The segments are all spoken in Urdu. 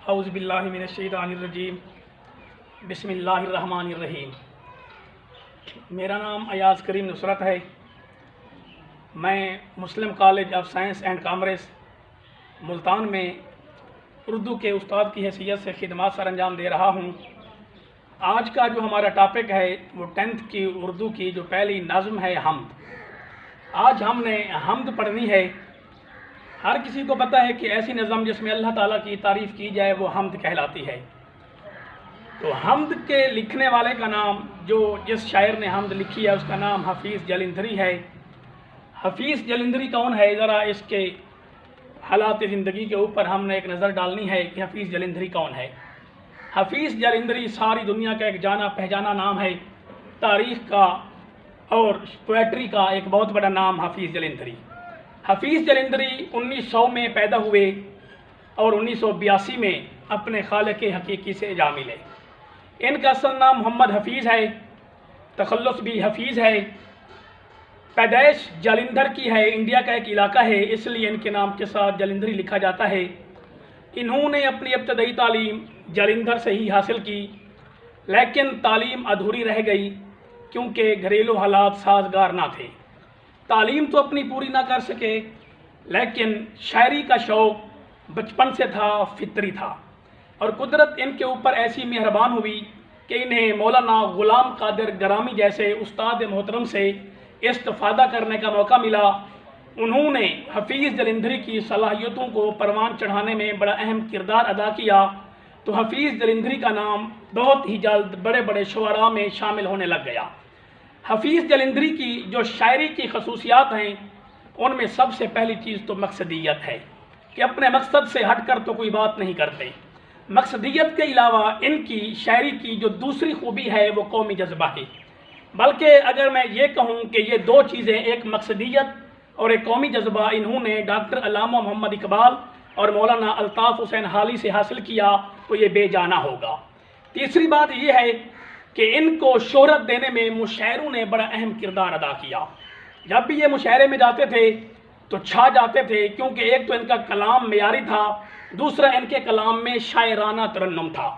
اعوذ باللہ من الشیطان الرجیم بسم اللہ الرحمن الرحیم۔ میرا نام ایاز کریم نصرت ہے۔ میں Muslim College of Science and Commerce Multan میں اردو کے استاد کی حیثیت سے خدمات سر انجام دے رہا ہوں۔ آج کا جو ہمارا ٹاپک ہے وہ 10th کی اردو کی جو پہلی نظم ہے حمد۔ آج ہم نے حمد پڑھنی ہے۔ ہر کسی کو پتہ ہے کہ ایسی نظم جس میں اللہ تعالیٰ کی تعریف کی جائے وہ حمد کہلاتی ہے۔ تو حمد کے لکھنے والے کا نام، جس شاعر نے حمد لکھی ہے اس کا نام حفیظ جلندھری ہے۔ حفیظ جلندھری کون ہے؟ ذرا اس کے حالات زندگی کے اوپر ہم نے ایک نظر ڈالنی ہے کہ حفیظ جلندھری کون ہے۔ حفیظ جلندھری ساری دنیا کا ایک جانا پہچانا نام ہے۔ تاریخ کا اور پویٹری کا ایک بہت بڑا نام حفیظ جلندھری۔ حفیظ جلندھری 1900 میں پیدا ہوئے اور 1982 میں اپنے خالق حقیقی سے جا ملے۔ ان کا اصل نام محمد حفیظ ہے، تخلص بھی حفیظ ہے۔ پیدائش جالندھر کی ہے، انڈیا کا ایک علاقہ ہے، اس لیے ان کے نام کے ساتھ جلندھری لکھا جاتا ہے۔ انہوں نے اپنی ابتدائی تعلیم جالندھر سے ہی حاصل کی، لیکن تعلیم ادھوری رہ گئی کیونکہ گھریلو حالات سازگار نہ تھے۔ تعلیم تو اپنی پوری نہ کر سکے، لیکن شاعری کا شوق بچپن سے تھا، فطری تھا، اور قدرت ان کے اوپر ایسی مہربان ہوئی کہ انہیں مولانا غلام قادر گرامی جیسے استاد محترم سے استفادہ کرنے کا موقع ملا۔ انہوں نے حفیظ جلندھری کی صلاحیتوں کو پروان چڑھانے میں بڑا اہم کردار ادا کیا، تو حفیظ جلندھری کا نام بہت ہی جلد بڑے بڑے شعراء میں شامل ہونے لگ گیا۔ حفیظ جلندھری کی جو شاعری کی خصوصیات ہیں ان میں سب سے پہلی چیز تو مقصدیت ہے کہ اپنے مقصد سے ہٹ کر تو کوئی بات نہیں کرتے۔ مقصدیت کے علاوہ ان کی شاعری کی جو دوسری خوبی ہے وہ قومی جذبہ ہے۔ بلکہ اگر میں یہ کہوں کہ یہ دو چیزیں، ایک مقصدیت اور ایک قومی جذبہ، انہوں نے ڈاکٹر علامہ محمد اقبال اور مولانا الطاف حسین حالی سے حاصل کیا تو یہ بے جانا ہوگا۔ تیسری بات یہ ہے کہ ان کو شہرت دینے میں مشاعروں نے بڑا اہم کردار ادا کیا۔ جب بھی یہ مشاعرے میں جاتے تھے تو چھا جاتے تھے، کیونکہ ایک تو ان کا کلام معیاری تھا، دوسرا ان کے کلام میں شاعرانہ ترنم تھا۔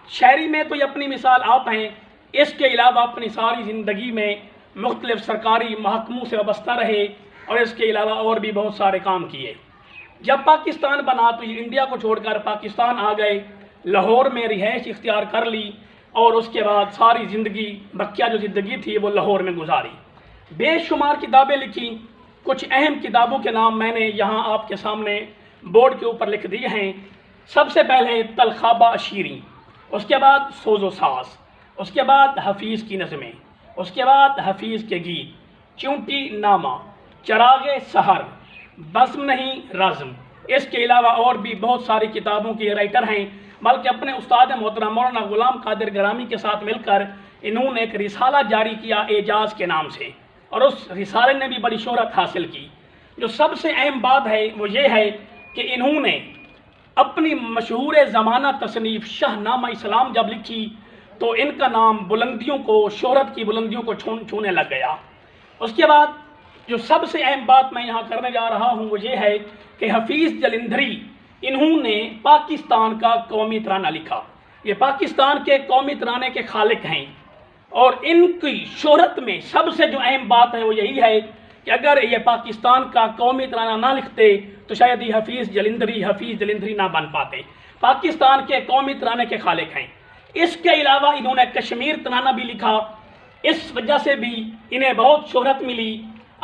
شاعری میں تو یہ اپنی مثال آپ ہیں، اس کے علاوہ اپنی ساری زندگی میں مختلف سرکاری محکموں سے وابستہ رہے اور اس کے علاوہ اور بھی بہت سارے کام کیے۔ جب پاکستان بنا تو یہ انڈیا کو چھوڑ کر پاکستان آ گئے، لاہور میں رہائش اختیار کر لی اور اس کے بعد ساری زندگی، بقیہ جو زندگی تھی وہ لاہور میں گزاری۔ بے شمار کتابیں لکھی۔ کچھ اہم کتابوں کے نام میں نے یہاں آپ کے سامنے بورڈ کے اوپر لکھ دیے ہیں۔ سب سے پہلے تلخابہ شیریں، اس کے بعد سوز و ساز، اس کے بعد حفیظ کی نظمیں، اس کے بعد حفیظ کے گیت، چونٹی نامہ، چراغ سحر، بزم نہیں رزم۔ اس کے علاوہ اور بھی بہت ساری کتابوں کے رائٹر ہیں، بلکہ اپنے استاد محترم مولانا غلام قادر گرامی کے ساتھ مل کر انہوں نے ایک رسالہ جاری کیا اعجاز کے نام سے، اور اس رسالے نے بھی بڑی شہرت حاصل کی۔ جو سب سے اہم بات ہے وہ یہ ہے کہ انہوں نے اپنی مشہور زمانہ تصنیف شاہ نامہ اسلام جب لکھی تو ان کا نام بلندیوں کو، شہرت کی بلندیوں کو چھونے لگ گیا۔ اس کے بعد جو سب سے اہم بات میں یہاں کرنے جا رہا ہوں وہ یہ ہے کہ حفیظ جلندھری انہوں نے پاکستان کا قومی ترانہ لکھا۔ یہ پاکستان کے قومی ترانے کے خالق ہیں، اور ان کی شہرت میں سب سے جو اہم بات ہے وہ یہی ہے کہ اگر یہ پاکستان کا قومی ترانہ نہ لکھتے تو شاید یہ حفیظ جلندھری نہ بن پاتے۔ پاکستان کے قومی ترانے کے خالق ہیں۔ اس کے علاوہ انہوں نے کشمیر ترانہ بھی لکھا، اس وجہ سے بھی انہیں بہت شہرت ملی۔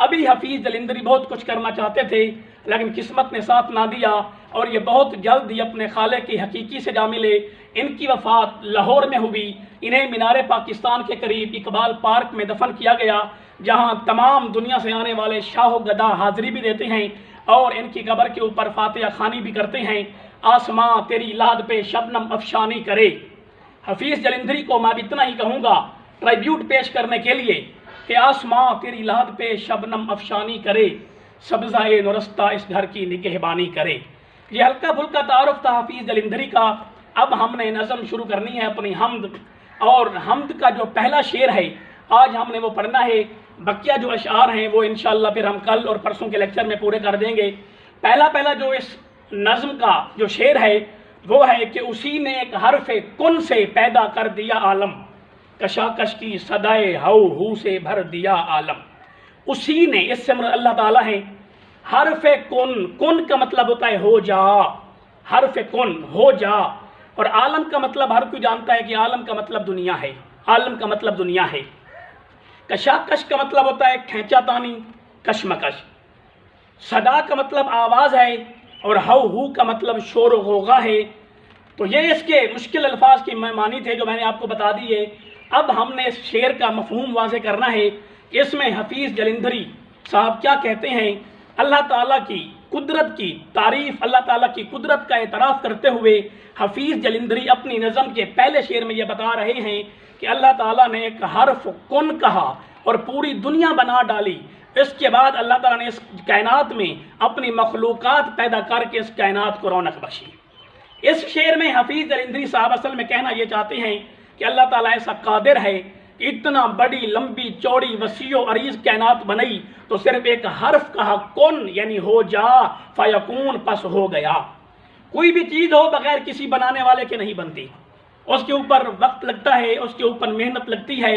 ابھی حفیظ جلندھری بہت کچھ کرنا چاہتے تھے لیکن قسمت نے ساتھ نہ دیا، اور یہ بہت جلد ہی اپنے خالق کی حقیقی سے جا ملے۔ ان کی وفات لاہور میں ہوئی۔ انہیں مینار پاکستان کے قریب اقبال پارک میں دفن کیا گیا، جہاں تمام دنیا سے آنے والے شاہ و گدا حاضری بھی دیتے ہیں اور ان کی قبر کے اوپر فاتحہ خوانی بھی کرتے ہیں۔ آسماں تیری لحد پہ شبنم افشانی کرے۔ حفیظ جلندھری کو میں اتنا ہی کہوں گا ٹرائیبیوٹ پیش کرنے کے لیے کہ آسماں تیری لحد پہ شبنم افشانی کرے، سبزائے نورستہ اس گھر کی نگہبانی کرے۔ یہ ہلکا پھلکا تعارف تھا حفیظ جلندھری کا۔ اب ہم نے نظم شروع کرنی ہے اپنی حمد، اور حمد کا جو پہلا شعر ہے آج ہم نے وہ پڑھنا ہے۔ بقیہ جو اشعار ہیں وہ انشاءاللہ پھر ہم کل اور پرسوں کے لیکچر میں پورے کر دیں گے۔ پہلا جو اس نظم کا جو شعر ہے وہ ہے کہ اسی نے ایک حرف کن سے پیدا کر دیا عالم، کشاکش کی صدائے ہو ہو سے بھر دیا عالم۔ اسی نے، اس سے مراد اللہ تعالیٰ ہے۔ حرف کن، کن کا مطلب ہوتا ہے ہو جا، حرف کن ہو جا، اور عالم کا مطلب ہر کوئی جانتا ہے کہ عالم کا مطلب دنیا ہے، عالم کا مطلب دنیا ہے۔ کشاکش کا مطلب ہوتا ہے کھینچا تانی، کشمکش۔ صدا کا مطلب آواز ہے، اور ہو ہو کا مطلب شور و غوغا ہے۔ تو یہ اس کے مشکل الفاظ کی معنی تھے جو میں نے آپ کو بتا دیے۔ اب ہم نے اس شعر کا مفہوم واضح کرنا ہے کہ اس میں حفیظ جلندھری صاحب کیا کہتے ہیں۔ اللہ تعالیٰ کی قدرت کی تعریف، اللہ تعالیٰ کی قدرت کا اعتراف کرتے ہوئے حفیظ جلندھری اپنی نظم کے پہلے شعر میں یہ بتا رہے ہیں کہ اللہ تعالیٰ نے ایک حرف کن کہا اور پوری دنیا بنا ڈالی۔ اس کے بعد اللہ تعالیٰ نے اس کائنات میں اپنی مخلوقات پیدا کر کے اس کائنات کو رونق بخشی۔ اس شعر میں حفیظ جلندھری صاحب اصل میں کہنا یہ چاہتے ہیں کہ اللہ تعالیٰ ایسا قادر ہے کہ اتنا بڑی لمبی چوڑی وسیع و عریض کائنات بنائی تو صرف ایک حرف کہا کن، یعنی ہو جا، فیکون، پس ہو گیا۔ کوئی بھی چیز ہو بغیر کسی بنانے والے کے نہیں بنتی، اس کے اوپر وقت لگتا ہے، اس کے اوپر محنت لگتی ہے،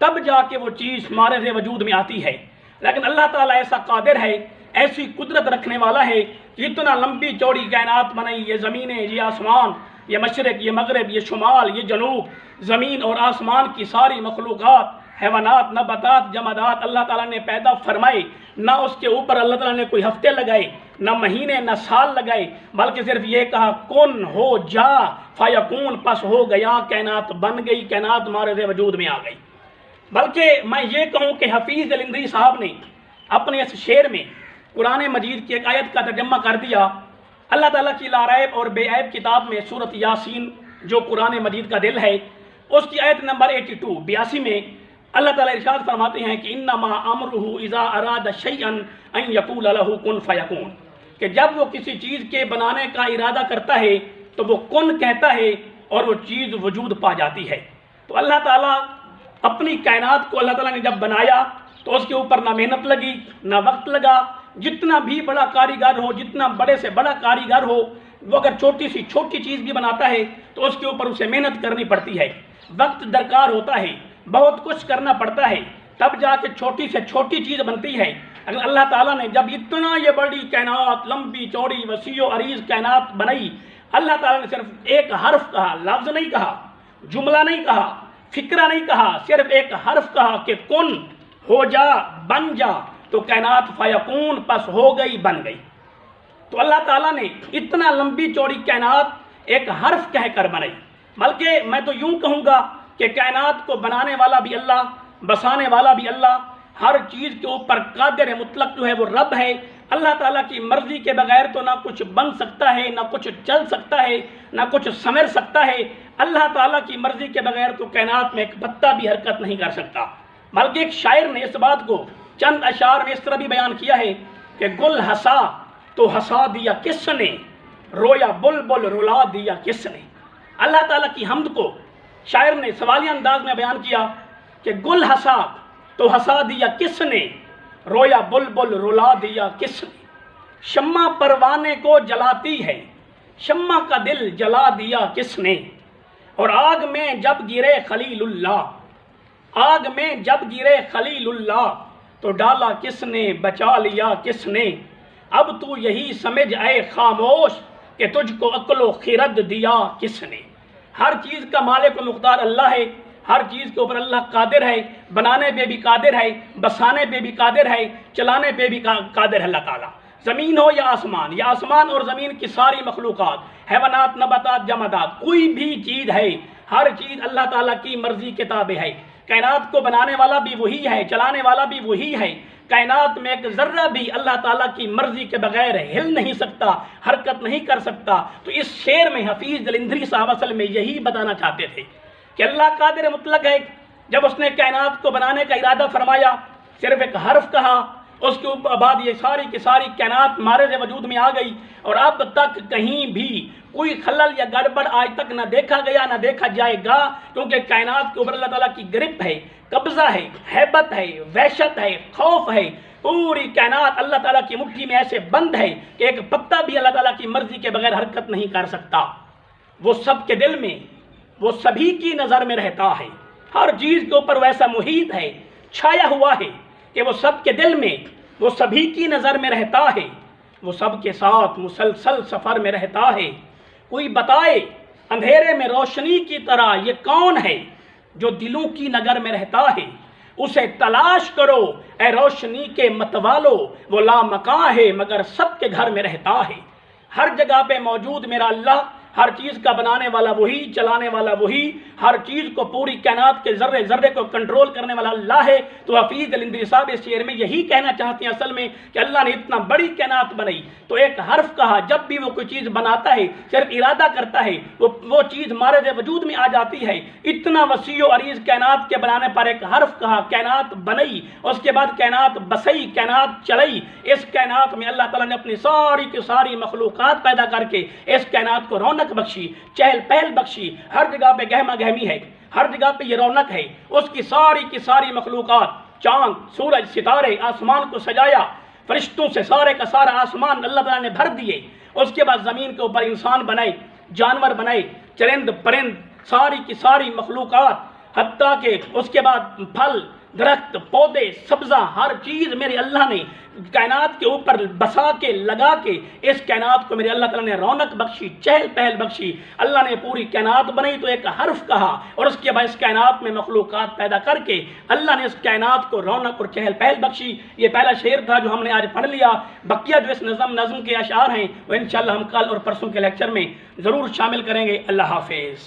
تب جا کے وہ چیز ہمارے وجود میں آتی ہے۔ لیکن اللہ تعالیٰ ایسا قادر ہے، ایسی قدرت رکھنے والا ہے کہ اتنا لمبی چوڑی کائنات بنائی، یہ زمینیں، یہ آسمان، یہ مشرق، یہ مغرب، یہ شمال، یہ جنوب، زمین اور آسمان کی ساری مخلوقات، حیوانات، نباتات، جمادات اللہ تعالیٰ نے پیدا فرمائے۔ نہ اس کے اوپر اللہ تعالیٰ نے کوئی ہفتے لگائے، نہ مہینے، نہ سال لگائے، بلکہ صرف یہ کہا کن ہو جا، فیکون، پس ہو گیا، کائنات بن گئی، کائنات ہمارے وجود میں آ گئی۔ بلکہ میں یہ کہوں کہ حفیظ جلندھری صاحب نے اپنے اس شعر میں قرآن مجید کی ایک آیت کا ترجمہ کر دیا۔ اللہ تعالیٰ کی لاریب اور بے عیب کتاب میں سورۃ یاسین جو قرآن مجید کا دل ہے، اس کی آیت نمبر 82 میں اللہ تعالیٰ ارشاد فرماتے ہیں کہ انما امرہ اذا اراد شیئا ان یقول لہ کن فیکون، کہ جب وہ کسی چیز کے بنانے کا ارادہ کرتا ہے تو وہ کن کہتا ہے اور وہ چیز وجود پا جاتی ہے۔ تو اللہ تعالیٰ اپنی کائنات کو اللہ تعالیٰ نے جب بنایا تو اس کے اوپر نہ محنت لگی، نہ وقت لگا۔ جتنا بھی بڑا کاریگر ہو، جتنا بڑے سے بڑا کاریگر ہو، وہ اگر چھوٹی سی چھوٹی چیز بھی بناتا ہے تو اس کے اوپر اسے محنت کرنی پڑتی ہے، وقت درکار ہوتا ہے، بہت کچھ کرنا پڑتا ہے، تب جا کے چھوٹی سے چھوٹی چیز بنتی ہے۔ اگر اللہ تعالیٰ نے جب اتنا یہ بڑی کائنات، لمبی چوڑی وسیع و عریض کائنات بنائی، اللہ تعالیٰ نے صرف ایک حرف کہا، لفظ نہیں کہا، جملہ نہیں کہا، فکرہ نہیں کہا، صرف ایک حرف کہا کہ کن ہو جا، بن جا، تو کائنات فیکون، پس ہو گئی، بن گئی۔ تو اللہ تعالیٰ نے اتنا لمبی چوڑی کائنات ایک حرف کہہ کر بنائی۔ بلکہ میں تو یوں کہوں گا کہ کائنات کو بنانے والا بھی اللہ، بسانے والا بھی اللہ، ہر چیز کے اوپر قادر مطلق جو ہے وہ رب ہے۔ اللہ تعالیٰ کی مرضی کے بغیر تو نہ کچھ بن سکتا ہے، نہ کچھ چل سکتا ہے، نہ کچھ سمر سکتا ہے۔ اللہ تعالیٰ کی مرضی کے بغیر تو کائنات میں ایک پتا بھی حرکت نہیں کر سکتا۔ بلکہ ایک شاعر نے اس بات کو چند اشعار میں اس طرح بھی بیان کیا ہے کہ گل ہسا تو ہسا دیا کس نے، رویا بلبل رلا دیا کس نے۔ اللہ تعالیٰ کی حمد کو شاعر نے سوالیہ انداز میں بیان کیا کہ گل ہسا تو ہسا دیا کس نے، رویا بلبل رلا دیا کس نے۔ شمع پروانے کو جلاتی ہے، شمع کا دل جلا دیا کس نے، اور آگ میں جب گرے خلیل اللہ، آگ میں جب گرے خلیل اللہ، تو ڈالا کس نے، بچا لیا کس نے۔ اب تو یہی سمجھ اے خاموش کہ تجھ کو عقل و خرد دیا کس نے۔ ہر چیز کا مالک و مختار اللہ ہے، ہر چیز کے اوپر اللہ قادر ہے، بنانے پہ بھی قادر ہے، بسانے پہ بھی قادر ہے، چلانے پہ بھی قادر ہے اللہ تعالیٰ۔ زمین ہو یا آسمان اور زمین کی ساری مخلوقات، حیوانات، نباتات، جمادات، کوئی بھی چیز ہے، ہر چیز اللہ تعالیٰ کی مرضی کے تابع ہے۔ کائنات کو بنانے والا بھی وہی ہے، چلانے والا بھی وہی ہے۔ کائنات میں ایک ذرہ بھی اللہ تعالیٰ کی مرضی کے بغیر ہل نہیں سکتا، حرکت نہیں کر سکتا۔ تو اس شعر میں حفیظ جلندھری صاحب اصل میں یہی بتانا چاہتے تھے کہ اللہ قادر مطلق ہے۔ جب اس نے کائنات کو بنانے کا ارادہ فرمایا، صرف ایک حرف کہا، اس کے بعد یہ ساری کی ساری کائنات مارے وجود میں آ گئی، اور اب تک کہیں بھی کوئی خلل یا گڑبڑ آج تک نہ دیکھا گیا، نہ دیکھا جائے گا، کیونکہ کائنات کے اوپر اللہ تعالیٰ کی گرفت ہے، قبضہ ہے، ہیبت ہے، وحشت ہے، خوف ہے۔ پوری کائنات اللہ تعالیٰ کی مٹھی میں ایسے بند ہے کہ ایک پتا بھی اللہ تعالیٰ کی مرضی کے بغیر حرکت نہیں کر سکتا۔ وہ سب کے دل میں، وہ سبھی کی نظر میں رہتا ہے، ہر چیز کے اوپر ویسا محیط ہے، چھایا ہوا ہے کہ وہ سب کے دل میں، وہ سبھی کی نظر میں رہتا ہے، وہ سب کے ساتھ مسلسل سفر میں رہتا ہے۔ کوئی بتائے اندھیرے میں روشنی کی طرح یہ کون ہے جو دلوں کی نگر میں رہتا ہے؟ اسے تلاش کرو اے روشنی کے متوالو، وہ لامکاں ہے مگر سب کے گھر میں رہتا ہے۔ ہر جگہ پہ موجود میرا اللہ، ہر چیز کا بنانے والا وہی، چلانے والا وہی، ہر چیز کو پوری کائنات کے ذرے ذرے کو کنٹرول کرنے والا اللہ ہے۔ تو حفیظ الندری صاحب اس شعر میں یہی کہنا چاہتے ہیں اصل میں کہ اللہ نے اتنا بڑی کائنات بنائی تو ایک حرف کہا، جب بھی وہ کوئی چیز بناتا ہے صرف ارادہ کرتا ہے وہ چیز مارد وجود میں آ جاتی ہے۔ اتنا وسیع و عریض کائنات کے بنانے پر ایک حرف کہا، کائنات بنئی، اس کے بعد کائنات بسئی، کائنات چلئی۔ اس کائنات میں اللہ تعالیٰ نے اپنی ساری کی ساری مخلوقات پیدا کر کے اس کائنات کو رونق بخشی، چہل پہل بخشی، ہر جگہ پہ گہما گہمی ہے، ہر جگہ پہ یہ رونق ہے۔ اس کی ساری مخلوقات، چاند، سورج، ستارے، آسمان کو سجایا، فرشتوں سے سارے کا سارا آسمان اللہ تعالیٰ نے بھر دیے۔ اس کے بعد زمین کے اوپر انسان بنائے، جانور بنائے، چرند پرند، ساری کی ساری مخلوقات، حتیٰ کہ اس کے بعد پھل، درخت، پودے، سبزہ، ہر چیز میرے اللہ نے کائنات کے اوپر بسا کے لگا کے اس کائنات کو میرے اللہ تعالیٰ نے رونق بخشی، چہل پہل بخشی۔ اللہ نے پوری کائنات بنائی تو ایک حرف کہا اور اس کے بعد اس کائنات میں مخلوقات پیدا کر کے اللہ نے اس کائنات کو رونق اور چہل پہل بخشی۔ یہ پہلا شعر تھا جو ہم نے آج پڑھ لیا۔ بقیہ جو اس نظم کے اشعار ہیں وہ انشاءاللہ ہم کل اور پرسوں کے لیکچر میں ضرور شامل کریں گے۔ اللہ حافظ۔